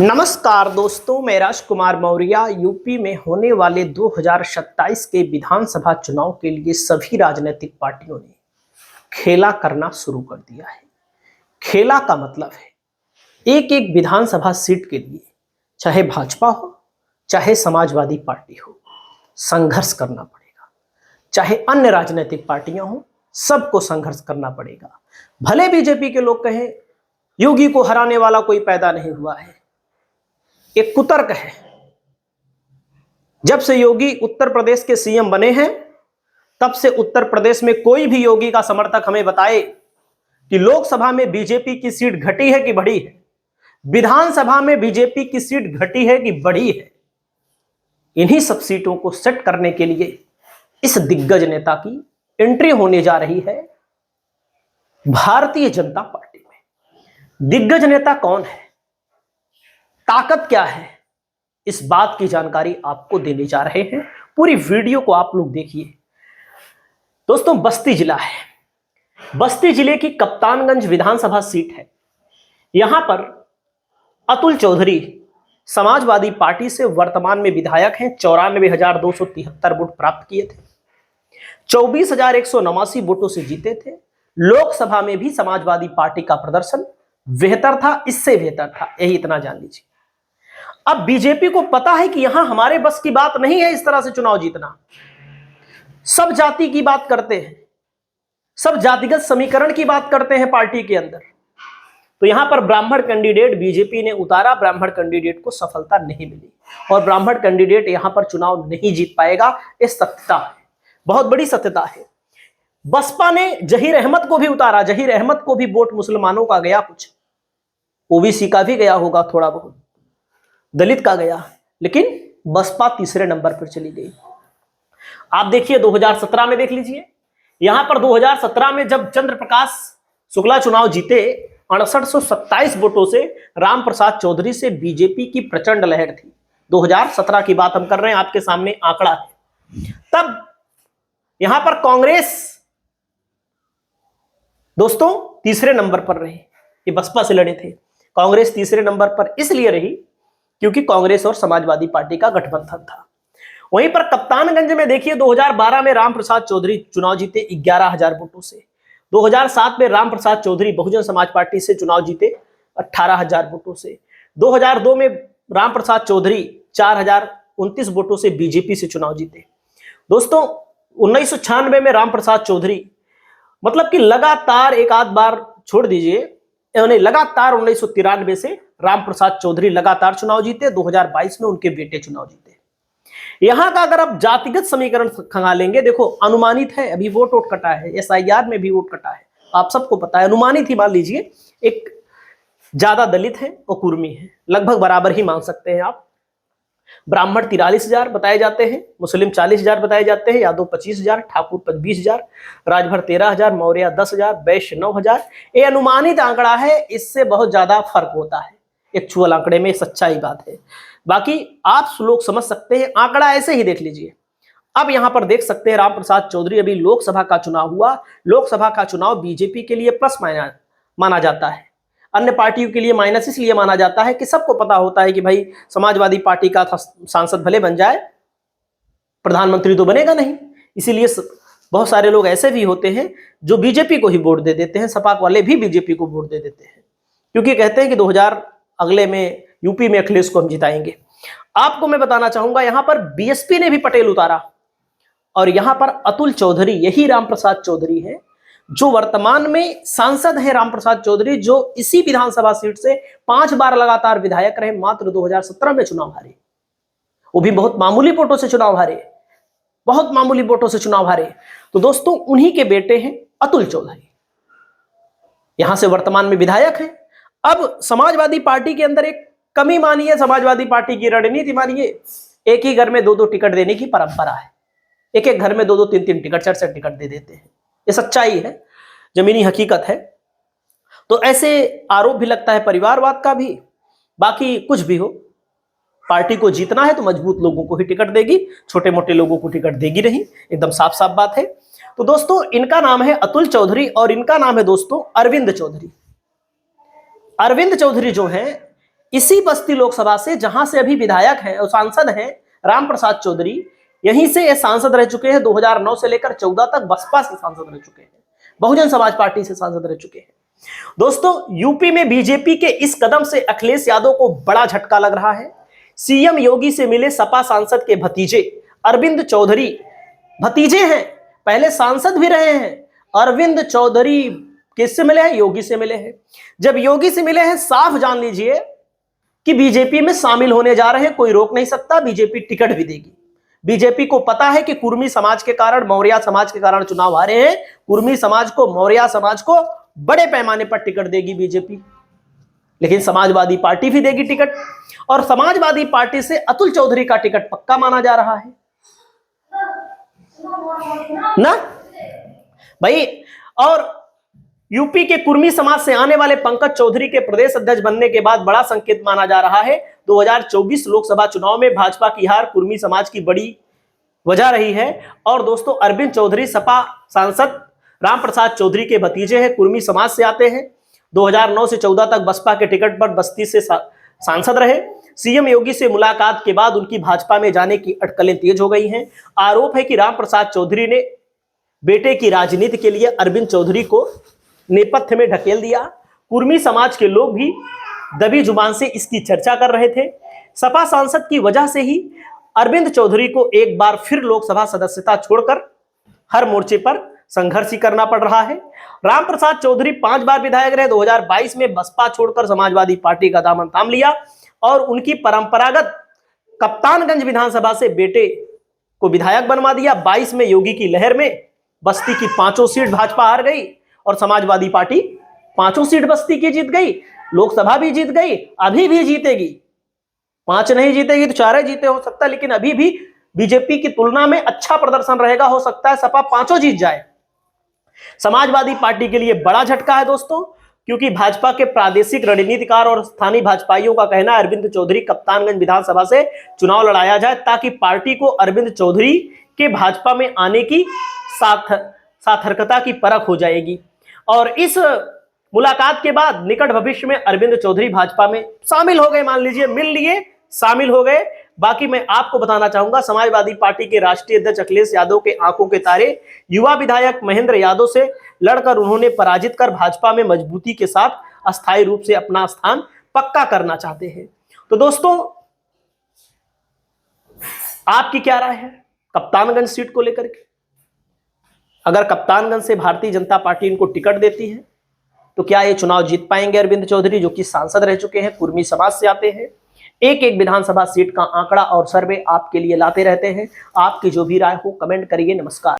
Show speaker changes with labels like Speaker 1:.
Speaker 1: नमस्कार दोस्तों, मैं राजकुमार मौर्य। यूपी में होने वाले 2027 के विधानसभा चुनाव के लिए सभी राजनीतिक पार्टियों ने खेला करना शुरू कर दिया है। खेला का मतलब है एक एक विधानसभा सीट के लिए, चाहे भाजपा हो चाहे समाजवादी पार्टी हो, संघर्ष करना पड़ेगा। चाहे अन्य राजनीतिक पार्टियां हो, सबको संघर्ष करना पड़ेगा। भले बीजेपी के लोग कहें योगी को हराने वाला कोई पैदा नहीं हुआ है, एक कुतर्क है। जब से योगी उत्तर प्रदेश के सीएम बने हैं, तब से उत्तर प्रदेश में कोई भी योगी का समर्थक हमें बताए कि लोकसभा में बीजेपी की सीट घटी है कि बढ़ी है, विधानसभा में बीजेपी की सीट घटी है कि बढ़ी है। इन्हीं सब सीटों को सेट करने के लिए इस दिग्गज नेता की एंट्री होने जा रही है भारतीय जनता पार्टी में। दिग्गज नेता कौन है, ताकत क्या है, इस बात की जानकारी आपको देने जा रहे हैं। पूरी वीडियो को आप लोग देखिए। दोस्तों, बस्ती जिला है। बस्ती जिले की कप्तानगंज विधानसभा सीट है। यहां पर अतुल चौधरी समाजवादी पार्टी से वर्तमान में विधायक हैं। 94,273 वोट प्राप्त किए थे, 24,189 वोटों से जीते थे। लोकसभा में भी समाजवादी पार्टी का प्रदर्शन बेहतर था, इससे बेहतर था, यही इतना जान लीजिए। अब बीजेपी को पता है कि यहां हमारे बस की बात नहीं है इस तरह से चुनाव जीतना। सब जाति की बात करते हैं, सब जातिगत समीकरण की बात करते हैं पार्टी के अंदर। तो यहां पर ब्राह्मण कैंडिडेट बीजेपी ने उतारा, ब्राह्मण कैंडिडेट को सफलता नहीं मिली और ब्राह्मण कैंडिडेट यहां पर चुनाव नहीं जीत पाएगा। यह सत्यता है, बहुत बड़ी सत्यता है। बसपा ने जहीर अहमद को भी उतारा। जहीर अहमद को भी वोट मुसलमानों का गया, कुछ ओबीसी का भी गया होगा, थोड़ा बहुत दलित का गया, लेकिन बसपा तीसरे नंबर पर चली गई। आप देखिए 2017 में देख लीजिए। यहां पर 2017 में जब चंद्र प्रकाश शुक्ला चुनाव जीते, 6827 वोटों से राम प्रसाद चौधरी से बीजेपी की प्रचंड लहर थी। 2017 की बात हम कर रहे हैं, आपके सामने आंकड़ा है। तब यहां पर कांग्रेस दोस्तों तीसरे नंबर पर रही। ये बसपा से लड़े थे। कांग्रेस तीसरे नंबर पर इसलिए रही क्योंकि कांग्रेस और समाजवादी पार्टी का गठबंधन था। वहीं पर कप्तानगंज में देखिए, 2012 में राम प्रसाद चौधरी चुनाव जीते 11,000 वोटों से। 2007 में राम प्रसाद चौधरी बहुजन समाज पार्टी से चुनाव जीते 18,000 वोटों से। 2002 में राम प्रसाद चौधरी 4,029 वोटों से बीजेपी से चुनाव जीते। दोस्तों, 1996 में राम प्रसाद चौधरी, मतलब कि लगातार, एक आध बार छोड़ दीजिए, लगातार 1993 से राम प्रसाद चौधरी लगातार चुनाव जीते। 2022 में उनके बेटे चुनाव जीते। यहां का अगर आप जातिगत समीकरण खंगालेंगे, देखो अनुमानित है, अभी वोट कटा है, एसआईआर में भी वोट कटा है, आप सबको पता है। अनुमानित ही मान लीजिए, एक ज्यादा दलित है और कुर्मी है, लगभग बराबर ही मान सकते हैं आप। ब्राह्मण 43,000 बताए जाते हैं, मुस्लिम 40,000 बताए जाते हैं, यादव 25,000, ठाकुर 20,000, राजभर 13,000, मौर्य 10,000, वैश्य 9,000। ये अनुमानित आंकड़ा है, इससे बहुत ज्यादा फर्क होता है एक्चुअल आंकड़े में, सच्चाई बात है। बाकी आप लोग समझ सकते हैं, आंकड़ा ऐसे ही देख लीजिए। अब यहां पर देख सकते हैं राम प्रसाद चौधरी, अभी लोकसभा का चुनाव हुआ। लोकसभा का चुनाव बीजेपी के लिए प्लस माना जाता है, अन्य पार्टियों के लिए माइनस इसलिए माना जाता है कि सबको पता होता है कि भाई समाजवादी पार्टी का सांसद भले बन जाए, प्रधानमंत्री तो बनेगा नहीं। इसीलिए बहुत सारे लोग ऐसे भी होते हैं जो बीजेपी को ही वोट दे देते हैं। सपा वाले भी बीजेपी को वोट दे देते हैं, क्योंकि कहते हैं कि 2000 अगले में यूपी में अखिलेश को हम जिताएंगे। आपको मैं बताना चाहूंगा, यहां पर बीएसपी ने भी पटेल उतारा और यहां पर अतुल चौधरी, यही राम प्रसाद चौधरी है जो वर्तमान में सांसद है। राम प्रसाद चौधरी जो इसी विधानसभा सीट से 5 बार लगातार विधायक रहे, मात्र 2017 में चुनाव हारे, वो भी बहुत मामूली वोटों से चुनाव हारे, बहुत मामूली वोटों से चुनाव हारे। तो दोस्तों, उन्हीं के बेटे हैं अतुल चौधरी, यहां से वर्तमान में विधायक हैं। अब समाजवादी पार्टी के अंदर एक कमी मानिए, समाजवादी पार्टी की रणनीति मानिए, एक ही घर में 2-2 टिकट देने की परंपरा है। एक एक घर में 2-2, 3-3 टिकट, 4-4 टिकट दे देते हैं। ये सच्चाई है, जमीनी हकीकत है। तो ऐसे आरोप भी लगता है परिवारवाद का भी। बाकी कुछ भी हो, पार्टी को जीतना है तो मजबूत लोगों को ही टिकट देगी, छोटे मोटे लोगों को टिकट देगी नहीं, एकदम साफ साफ बात है। तो दोस्तों, इनका नाम है अतुल चौधरी और इनका नाम है दोस्तों अरविंद चौधरी। अरविंद चौधरी जो है, इसी बस्ती लोकसभा से, जहां से अभी विधायक हैं और सांसद हैं रामप्रसाद चौधरी, यहीं से ये सांसद रह चुके हैं। 2009 से लेकर 14 तक बसपा से सांसद रह चुके हैं, बहुजन समाज पार्टी से सांसद रह चुके हैं। दोस्तों, यूपी में बीजेपी के इस कदम से अखिलेश यादव को बड़ा झटका लग रहा है। सीएम योगी से मिले सपा सांसद के भतीजे अरविंद चौधरी, भतीजे हैं, पहले सांसद भी रहे हैं। अरविंद चौधरी किससे मिले हैं? योगी से मिले हैं। जब योगी से मिले हैं, साफ जान लीजिए कि बीजेपी में शामिल होने जा रहे हैं, कोई रोक नहीं सकता, बीजेपी टिकट भी देगी। बीजेपी को पता है कि कुर्मी समाज के कारण, मौर्य समाज के कारण चुनाव हारे हैं। कुर्मी समाज को, मौर्य समाज को बड़े पैमाने पर टिकट देगी बीजेपी, लेकिन समाजवादी पार्टी भी देगी टिकट, और समाजवादी पार्टी से अतुल चौधरी का टिकट पक्का माना जा रहा है ना भाई। और यूपी के कुर्मी समाज से आने वाले पंकज चौधरी के प्रदेश अध्यक्ष बनने के बाद बड़ा संकेत माना जा रहा है। 2024 लोकसभा चुनाव में भाजपा की हार कुर्मी समाज की बड़ी वजह रही है। और दोस्तों, अरविंद चौधरी सपा सांसद रामप्रसाद चौधरी के भतीजे हैं, कुर्मी समाज से आते हैं। 2009 से 14 तक बसपा के टिकट पर बस्ती से सांसद रहे। सीएम योगी से मुलाकात के बाद उनकी भाजपा में जाने की अटकलें तेज हो गई हैं। आरोप है कि रामप्रसाद चौधरी ने बेटे की राजनीति के लिए अरविंद चौधरी को नेपथ्य में ढकेल दिया। कुर्मी समाज के लोग भी दबी जुबान से इसकी चर्चा कर रहे थे। सपा सांसद की वजह से ही अरविंद चौधरी को एक बार फिर लोकसभा सदस्यता छोड़कर हर मोर्चे पर संघर्ष ही करना पड़ रहा है। रामप्रसाद चौधरी 5 बार विधायक रहे। 2022 में बसपा छोड़कर समाजवादी पार्टी का दामन थाम लिया और उनकी परंपरागत कप्तानगंज विधानसभा से बेटे को विधायक बनवा दिया। 22 में योगी की लहर में बस्ती की 5 सीट भाजपा हार गई और समाजवादी पार्टी 5 सीट बस्ती की जीत गई, लोकसभा भी जीत गई, अभी भी जीतेगी। 5 नहीं जीतेगी तो 4 जीते हो सकता है, लेकिन अभी भी बीजेपी की तुलना में अच्छा प्रदर्शन रहेगा। हो सकता है सपा 5 जीत जाए। समाजवादी पार्टी के लिए बड़ा झटका है दोस्तों, क्योंकि भाजपा के प्रादेशिक रणनीतिकार और स्थानीय भाजपाइयों का कहना है अरविंद चौधरी कप्तानगंज विधानसभा से चुनाव लड़ाया जाए, ताकि पार्टी को अरविंद चौधरी के भाजपा में आने की सार्थकता की परख हो जाएगी। और इस मुलाकात के बाद निकट भविष्य में अरविंद चौधरी भाजपा में शामिल हो गए, मान लीजिए मिल लिए, शामिल हो गए। बाकी मैं आपको बताना चाहूंगा, समाजवादी पार्टी के राष्ट्रीय अध्यक्ष अखिलेश यादव के आंखों के तारे युवा विधायक महेंद्र यादव से लड़कर उन्होंने पराजित कर भाजपा में मजबूती के साथ अस्थायी रूप से अपना स्थान पक्का करना चाहते हैं। तो दोस्तों, आपकी क्या राय है कप्तानगंज सीट को लेकर के? अगर कप्तानगंज से भारतीय जनता पार्टी इनको टिकट देती है तो क्या ये चुनाव जीत पाएंगे अरविंद चौधरी, जो कि सांसद रह चुके हैं, कुर्मी समाज से आते हैं? एक एक विधानसभा सीट का आंकड़ा और सर्वे आपके लिए लाते रहते हैं। आपकी जो भी राय हो कमेंट करिए। नमस्कार।